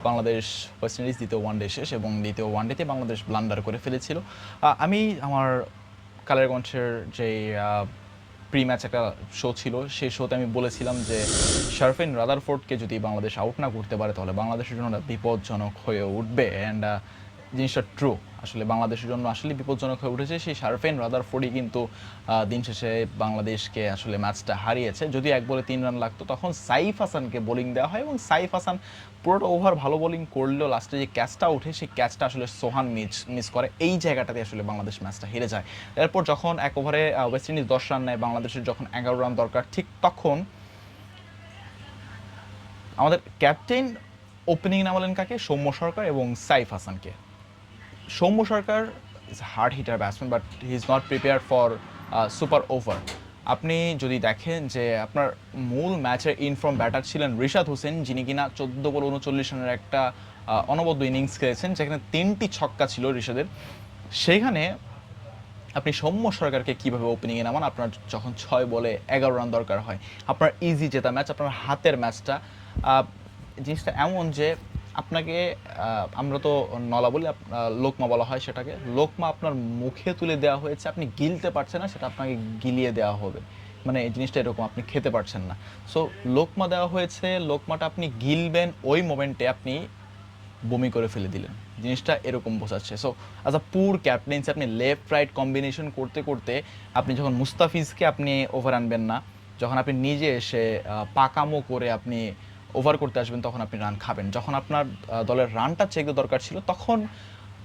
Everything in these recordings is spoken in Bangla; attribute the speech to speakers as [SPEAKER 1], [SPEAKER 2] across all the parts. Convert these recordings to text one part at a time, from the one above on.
[SPEAKER 1] বাংলাদেশ ওয়েস্ট ইন্ডিজ দ্বিতীয় ওয়ানডে শেষ এবং দ্বিতীয় ওয়ানডেতে বাংলাদেশ ব্লান্ডার করে ফেলেছিল। আমি আমার কালের কণ্ঠের যে প্রি ম্যাচ একটা শো ছিল, সেই শোতে আমি বলেছিলাম যে শারফিন রাদারফোর্ডকে যদি বাংলাদেশ আউট না করতে পারে তাহলে বাংলাদেশের জন্য বিপজ্জনক হয়ে উঠবে। অ্যান্ড জিনিসটা ট্রু, আসলে বাংলাদেশের জন্য আসলে বিপজ্জনক হয়ে উঠেছে। সেই শারফিন রাদারফোর্ডই কিন্তু দিন শেষে বাংলাদেশকে আসলে ম্যাচটা হারিয়েছে। যদি 1 বলে 3 রান লাগতো তখন সাইফ হাসানকে বোলিং দেওয়া হয় এবং সাইফ হাসান পুরোটা ওভার ভালো বোলিং করলেও লাস্টে যে ক্যাচটা ওঠে সেই ক্যাচটা আসলে সোহান মিস করে। এই জায়গাটাতে আসলে বাংলাদেশ ম্যাচটা হেরে যায়। এরপর যখন 1 ওভারে ওয়েস্ট ইন্ডিজ 10 রান নেয়, বাংলাদেশের যখন 11 রান দরকার, ঠিক তখন আমাদের ক্যাপ্টেন ওপেনিং নামালেন কাকে? সৌম্য সরকার এবং সাইফ হাসানকে। Soumya Sarkar is hard hitter batsman, but he is not prepare for super over. আপনি যদি দেখেন যে আপনার মূল ম্যাচের ইনফর্ম ব্যাটার ছিলেন রিশাদ হোসেন, যিনি কিনা 14 বল 39 রানের একটা অনবদ্য ইনিংস খেলেছেন, যেখানে 3টি ছক্কা ছিল রিশাদের। সেইখানে আপনি সৌম্য সরকারকে কীভাবে ওপেনিংয়ে নামান আপনার যখন 6 বলে 11 রান দরকার হয়? আপনার ইজি জেতা ম্যাচ, আপনার হাতের ম্যাচটা। জিনিসটা এমন যে আপনাকে আমরা তো নলা বলি, লোকমা বলা হয় সেটাকে। লোকমা আপনার মুখে তুলে দেওয়া হয়েছে, আপনি গিলতে পারছেন না, সেটা আপনাকে গিলিয়ে দেওয়া হবে। মানে এই জিনিসটা এরকম, আপনি খেতে পারছেন না। সো লোকমা দেওয়া হয়েছে, লোকমাটা আপনি গিলবেন, ওই মোমেন্টে আপনি বমি করে ফেলে দিলেন। জিনিসটা এরকম বোঝাচ্ছে। সো অ্যাজ আ পুর ক্যাপ্টেন্সি আপনি লেফট রাইট কম্বিনেশন করতে করতে আপনি যখন মুস্তাফিজকে আপনি ওভার আনবেন না, যখন আপনি নিজে এসে পাকামো করে আপনি ওভার করতে আসবেন, তখন আপনি রান খাবেন। যখন আপনার দলের রানটা চেক দরকার ছিল, তখন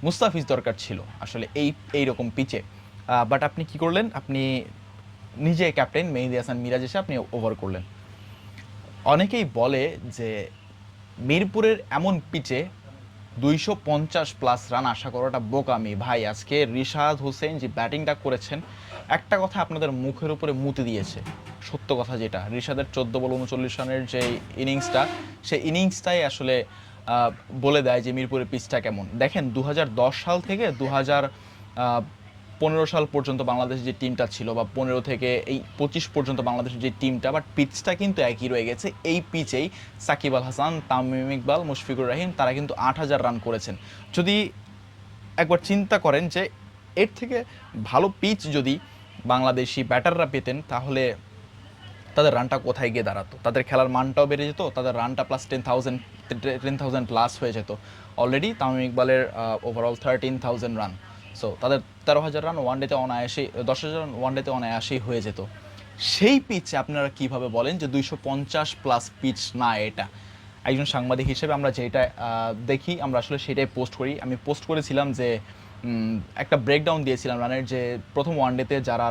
[SPEAKER 1] মুস্তাফিজ দরকার ছিল আসলে এইরকম পিচে। বাট আপনি কি করলেন? আপনি নিজে ক্যাপ্টেন মেহেদী হাসান মিরাজ এসে আপনি ওভার করলেন। অনেকেই বলে যে মিরপুরের এমন পিচে 250+ রান আশা করাটা বোকামি। ভাই, আজকে রিশাদ হোসেন যে ব্যাটিংটা করেছেন, একটা কথা আপনাদের মুখের উপরে মুতে দিয়েছে। সত্য কথা যেটা, রিশাদের 14 বল 39 রানের যে ইনিংসটা, সেই ইনিংসটাই আসলে বলে দেয় যে মিরপুরের পিচটা কেমন। দেখেন 2010 সাল থেকে 2015 সাল পর্যন্ত বাংলাদেশের যে টিমটা ছিল, বা 15 থেকে এই 25 পর্যন্ত বাংলাদেশের যে টিমটা, বাট পিচটা কিন্তু একই রয়ে গেছে। এই পিচেই সাকিব আল হাসান, তামিম ইকবাল, মুশফিকুর রহিম তারা কিন্তু 8000 রান করেছেন। যদি একবার চিন্তা করেন যে এর থেকে ভালো পিচ যদি বাংলাদেশি ব্যাটাররা পেতেন, তাহলে তাদের রানটা কোথায় গিয়ে দাঁড়াতো? তাদের খেলার মানটাও বেড়ে যেত, তাদের রানটা প্লাস 10,000 প্লাস হয়ে যেত। অলরেডি তামিম ইকবালের ওভারঅল 13,000 রান। সো তাদের 13,000 রান ওয়ানডেতে অনায়াসেই, 10,000 রান ওয়ানডেতে অনায়াসেই হয়ে যেত। সেই পিচে আপনারা কিভাবে বলেন যে 250+ পিচ না এটা? একজন সাংবাদিক হিসেবে আমরা যেটা দেখি, আমরা আসলে সেটাই পোস্ট করি। আমি পোস্ট করেছিলাম যে একটা ব্রেকডাউন দিয়েছিলাম রানের, যে প্রথম ওয়ানডেতে যারা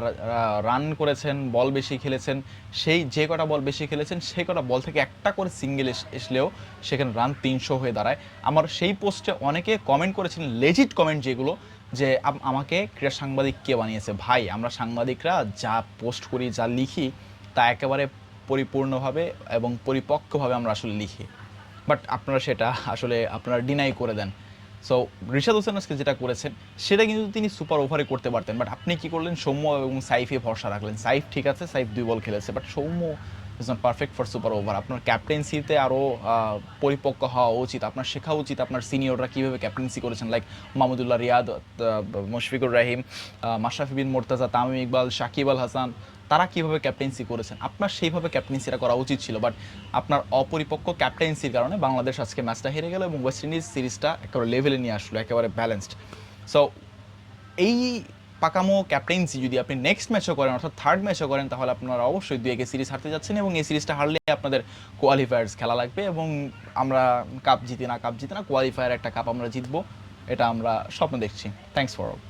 [SPEAKER 1] রান করেছেন, বল বেশি খেলেছেন, সেই যে কটা বল বেশি খেলেছেন সেই কটা বল থেকে একটা করে সিঙ্গেল এসলেও সেখানে রান 300 হয়ে দাঁড়ায়। আমার সেই পোস্টে অনেকে কমেন্ট করেছিলেন, লেজিট কমেন্ট যেগুলো, যে আমাকে ক্রীড়া সাংবাদিক কে বানিয়েছে। ভাই, আমরা সাংবাদিকরা যা পোস্ট করি, যা লিখি, তা একেবারে পরিপূর্ণভাবে এবং পরিপক্কভাবে আমরা আসলে লিখি। বাট আপনারা সেটা আসলে আপনারা ডিনাই করে দেন। সো রিশাদ হোসেন আজকে যেটা করেছেন সেটা কিন্তু তিনি সুপার ওভারে করতে পারতেন, বাট আপনি কি করলেন? সৌম্য এবং সাইফে ভরসা রাখলেন। সাইফ ঠিক আছে, সাইফ 2 বল খেলেছে, but Soumya is not perfect for super over. আপনার ক্যাপ্টেন্সিতে আরও পরিপক্ক হওয়া উচিত, আপনার শেখা উচিত আপনার সিনিয়ররা কীভাবে ক্যাপ্টেন্সি করেছেন, লাইক মাহমুদুল্লাহ রিয়াদ, মুশফিকুর রহিম, মাশরাফি বিন মুর্তজা, তামিম ইকবাল, সাকিব আল হাসান, তারা কীভাবে ক্যাপ্টেন্সি করেছেন। আপনার সেইভাবে ক্যাপ্টেন্সিটা করা উচিত ছিল, বাট আপনার অপরিপক্ক ক্যাপ্টেন্সির কারণে বাংলাদেশ আজকে ম্যাচটা হেরে গেল এবং ওয়েস্ট ইন্ডিজ সিরিজটা একেবারে লেভেলে নিয়ে আসলো, একেবারে ব্যালেন্সড। সো এই পাকামো ক্যাপ্টেন্সি যদি আপনি নেক্সট ম্যাচও করেন, অর্থাৎ থার্ড ম্যাচও করেন, তাহলে আপনারা অবশ্যই 2-1 সিরিজ হারতে যাচ্ছেন এবং এই সিরিজটা হারলে আপনাদের কোয়ালিফায়ার্স খেলা লাগবে এবং আমরা কাপ জিতি না কোয়ালিফায়ার একটা কাপ আমরা জিতবো, এটা আমরা স্বপ্ন দেখছি। Thanks for all.